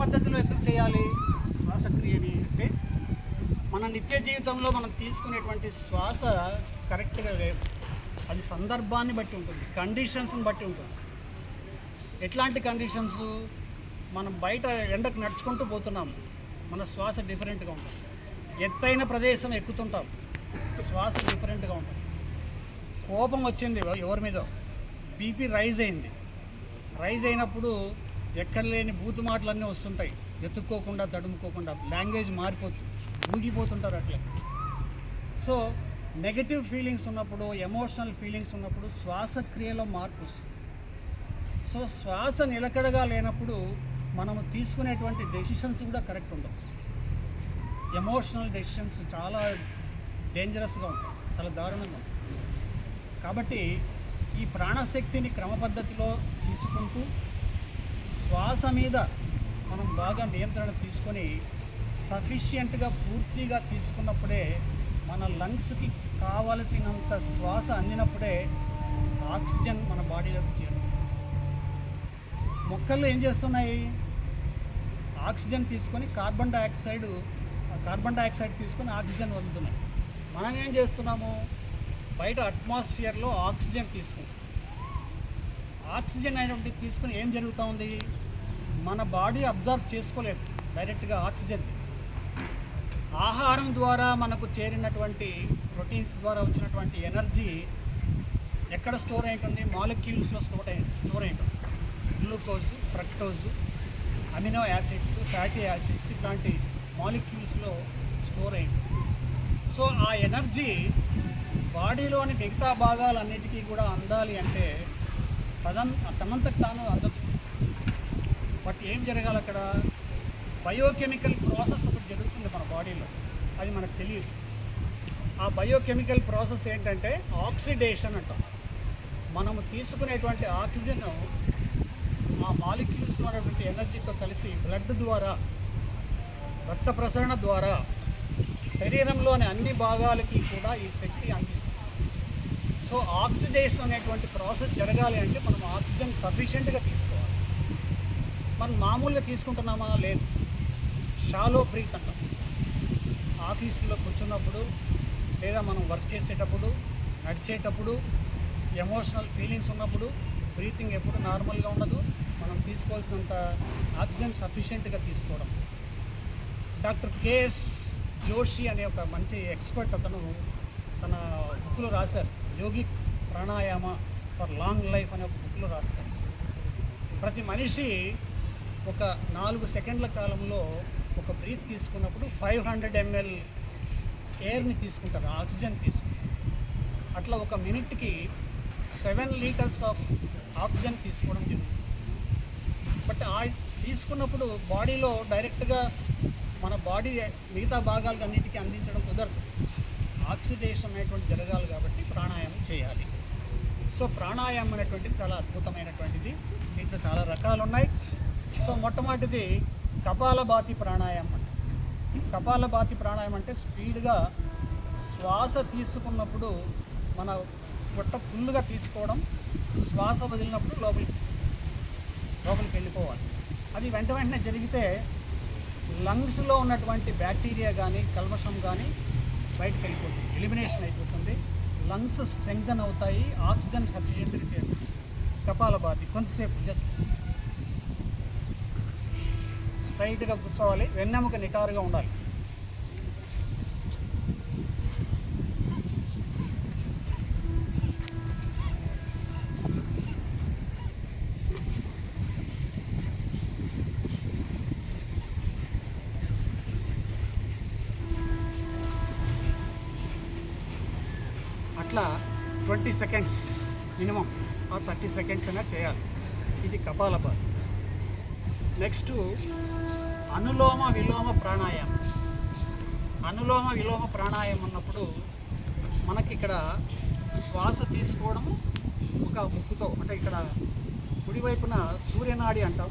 పద్ధతిలో ఎందుకు చేయాలి శ్వాసక్రియని అంటే మన నిత్య జీవితంలో మనం తీసుకునేటువంటి శ్వాస కరెక్ట్గా లేదు. అది సందర్భాన్ని బట్టి ఉంటుంది, కండిషన్స్ని బట్టి ఉంటుంది. ఎట్లాంటి కండిషన్స్? మనం బయట ఎండకు నడుచుకుంటూ పోతున్నాము, మన శ్వాస డిఫరెంట్గా ఉంటుంది. ఎత్తైన ప్రదేశం ఎక్కుతుంటాం, శ్వాస డిఫరెంట్గా ఉంటుంది. కోపం వచ్చింది ఎవరి మీద, బీపీ రైజ్ అయినప్పుడు ఎక్కడ లేని బూతు మాటలన్నీ వస్తుంటాయి, ఎత్తుక్కోకుండా తడుముకోకుండా లాంగ్వేజ్ మారిపోతుంది, ఊగిపోతుంటారు అట్లే. సో నెగటివ్ ఫీలింగ్స్ ఉన్నప్పుడు, ఎమోషనల్ ఫీలింగ్స్ ఉన్నప్పుడు శ్వాసక్రియలో మార్పు వస్తుంది. సో శ్వాస నిలకడగా లేనప్పుడు మనము తీసుకునేటువంటి డెసిషన్స్ కూడా కరెక్ట్ ఉండవు. ఎమోషనల్ డెసిషన్స్ చాలా డేంజరస్గా ఉంటాయి, చాలా దారుణంగా ఉంటాయి. కాబట్టి ఈ ప్రాణశక్తిని క్రమపద్ధతిలో తీసుకుంటూ శ్వాస మీద మనం బాగా నియంత్రణ తీసుకొని సఫిషియెంట్గా పూర్తిగా తీసుకున్నప్పుడే మన లంగ్స్కి కావలసినంత శ్వాస అందినప్పుడే ఆక్సిజన్ మన బాడీలోకి చేరుతుంది. మొక్కలు ఏం చేస్తున్నాయి? ఆక్సిజన్ తీసుకొని కార్బన్ డైఆక్సైడ్ తీసుకొని ఆక్సిజన్ వదులుతున్నాయి. మనం ఏం చేస్తున్నాము? బయట అట్మాస్ఫియర్లో ఆక్సిజన్ తీసుకుంటాం. ఆక్సిజన్ అనేటువంటి తీసుకుని ఏం జరుగుతూ ఉంది? మన బాడీ అబ్జర్వ్ చేసుకోలేదు డైరెక్ట్గా ఆక్సిజన్. ఆహారం ద్వారా మనకు చేరినటువంటి ప్రోటీన్స్ ద్వారా వచ్చినటువంటి ఎనర్జీ ఎక్కడ స్టోర్ అయి ఉంటుంది? మాలిక్యూల్స్లో స్టోర్ అయి ఉంటుంది. Glucose, fructose, amino acids, fatty acids ఇట్లాంటి మాలిక్యూల్స్లో స్టోర్ అయి ఉంటుంది. సో ఆ ఎనర్జీ బాడీలోని మిగతా భాగాలన్నిటికీ కూడా అందాలి అంటే తనంతకు తాను అందదు. బట్ ఏం జరగాలి అక్కడ? బయోకెమికల్ ప్రాసెస్ ఒకటి జరుగుతుంది మన బాడీలో, అది మనకు తెలియదు. ఆ బయోకెమికల్ ప్రాసెస్ ఏంటంటే ఆక్సిడేషన్ అంటాం. మనము తీసుకునేటువంటి ఆక్సిజన్ ఆ మాలిక్యూల్స్ ఉన్నటువంటి ఎనర్జీతో కలిసి బ్లడ్ ద్వారా, రక్త ప్రసరణ ద్వారా శరీరంలోని అన్ని భాగాలకి కూడా ఈ శక్తి అందిస్తుంది. సో ఆక్సిడేషన్ అనేటువంటి ప్రాసెస్ జరగాలి అంటే మనం ఆక్సిజన్ సఫిషియెంట్గా తీసుకోవాలి. మనం మామూలుగా తీసుకుంటున్నామా? లేదు. షాలో బ్రీత్ అంటాం. ఆఫీసులో కూర్చున్నప్పుడు లేదా మనం వర్క్ చేసేటప్పుడు, నడిచేటప్పుడు, ఎమోషనల్ ఫీలింగ్స్ ఉన్నప్పుడు బ్రీతింగ్ ఎప్పుడు నార్మల్గా ఉండదు. మనం తీసుకోవాల్సినంత ఆక్సిజన్ సఫిషియెంట్గా తీసుకోవడం. డాక్టర్ కేఎస్ జోషి అనే ఒక మంచి ఎక్స్పర్ట్ అతను తన బుక్లో రాశారు, yogic pranayama for long life అనే ఒక బుక్లో రాశారు. ప్రతి మనిషి ఒక 4 సెకండ్ల కాలంలో ఒక బ్రీత్ తీసుకున్నప్పుడు 500 ml ఎయిర్ని తీసుకుంటారు, ఆక్సిజన్ తీసుకుంటారు. అట్లా ఒక మినిట్కి 7 లీటర్స్ ఆఫ్ ఆక్సిజన్ తీసుకోవడం జరుగుతుంది. బట్ తీసుకున్నప్పుడు బాడీలో డైరెక్ట్గా మన బాడీ మిగతా భాగాలకు అన్నిటికీ అందించడం కుదరదు. ఆక్సిడేషన్ అనేటువంటి జరగాలి కాబట్టి ప్రాణాయామం చేయాలి. సో ప్రాణాయామం అనేటువంటిది చాలా అద్భుతమైనటువంటిది. దీంట్లో చాలా రకాలు ఉన్నాయి. సో మొట్టమొదటిది కపాలభాతి ప్రాణాయామం. కపాలభాతి ప్రాణాయామం అంటే స్పీడ్గా శ్వాస తీసుకున్నప్పుడు మన పొట్ట ఫుల్గా తీసుకోవడం, శ్వాస వదిలినప్పుడు లోపలికి వెళ్ళిపోవాలి. అది వెంటనే జరిగితే లంగ్స్లో ఉన్నటువంటి బ్యాక్టీరియా కానీ కల్మషం కానీ బయటకు వెళ్ళిపోతుంది, ఎలిమినేషన్ అయిపోతుంది. లంగ్స్ స్ట్రెంగ్తన్ అవుతాయి, ఆక్సిజన్ సఫిషియెంట్గా చేరుతుంది. కపాలభాతి కొంతసేపు జస్ట్ స్ట్రైట్గా కూర్చోవాలి, వెన్నెముక నిటారుగా ఉండాలి. అట్లా 20 సెకండ్స్ మినిమం ఆ 30 సెకండ్స్ అయినా చేయాలి. ఇది కపాలభాతి. నెక్స్ట్ అనులోమ విలోమ ప్రాణాయామం. అనులోమ విలోమ ప్రాణాయామం అన్నప్పుడు మనకి ఇక్కడ శ్వాస తీసుకోవడము ఒక ముక్కుతో, అంటే ఇక్కడ కుడివైపున సూర్యనాడి అంటాం,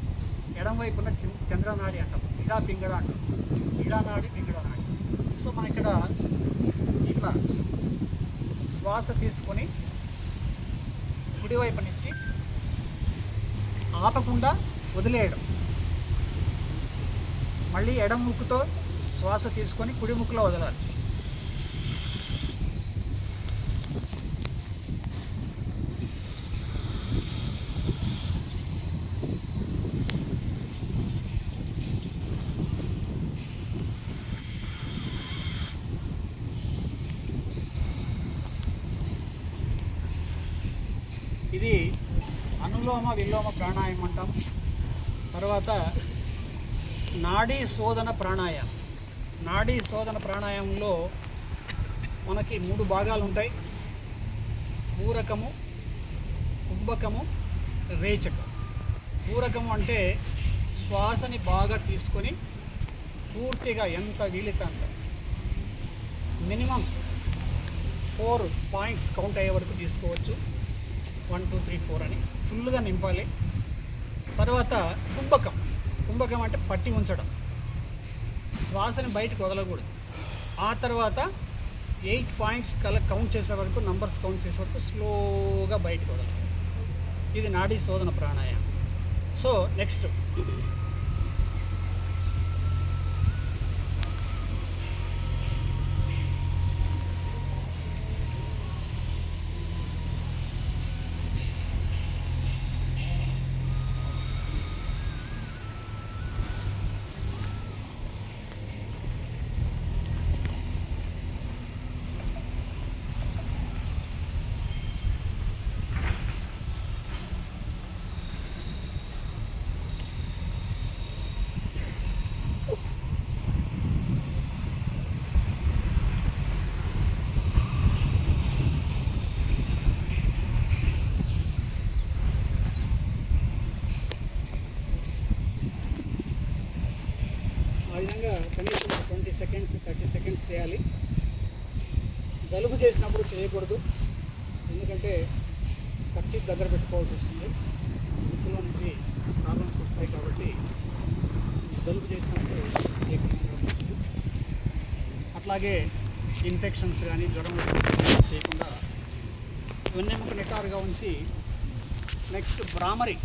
ఎడమవైపున చంద్రనాడి అంటాం, ఇడా పింగళ అంటాం, ఇడానాడి పింగళనాడి. సో మనం ఇక్కడ ఇట్లా శ్వాస తీసుకొని కుడివైపు నుంచి ఆపకుండా వదిలేయడం. మళ్ళీ ఎడమ ముక్కుతో శ్వాస తీసుకొని కుడి ముక్కులో వదలాలి. ఇది అనులోమ విలోమ ప్రాణాయామం అంటాం. తర్వాత నాడీ శోధన ప్రాణాయామం. నాడీ శోధన ప్రాణాయామంలో మనకి 3 భాగాలు ఉంటాయి: పూరకము, కుంభకము, రేచకం. పూరకము అంటే శ్వాసని బాగా తీసుకొని పూర్తిగా ఎంత వీలైతే అంత మినిమం 4 పాయింట్స్ కౌంట్ అయ్యే వరకు తీసుకోవచ్చు. 1 2 3 4 అని ఫుల్గా నింపాలి. తర్వాత కుంభకం. కుంభకం అంటే పట్టి ఉంచడం, శ్వాసని బయటకు వదలకూడదు. ఆ తర్వాత 8 పాయింట్స్ కౌంట్ చేసే వరకు, నంబర్స్ కౌంట్ చేసే వరకు స్లోగా బయటకు వదలాలి. ఇది నాడీ శోధన ప్రాణాయామం. సో నెక్స్ట్ ఆ విధంగా కనీసం 20 సెకండ్స్ 30 సెకండ్స్ చేయాలి. జలుబు చేసినప్పుడు చేయకూడదు, ఎందుకంటే ఖర్చు దగ్గర పెట్టుకోవాల్సి వస్తుంది. ముక్కులో నుంచి ప్రాబ్లమ్స్ వస్తాయి కాబట్టి జలుబు చేసినప్పుడు చేయకుండా ఉంటుంది. అట్లాగే ఇన్ఫెక్షన్స్ కానీ జ్వరం చేయకుండా వెన్నెముక నిటారుగా ఉంచి నెక్స్ట్ భ్రామరి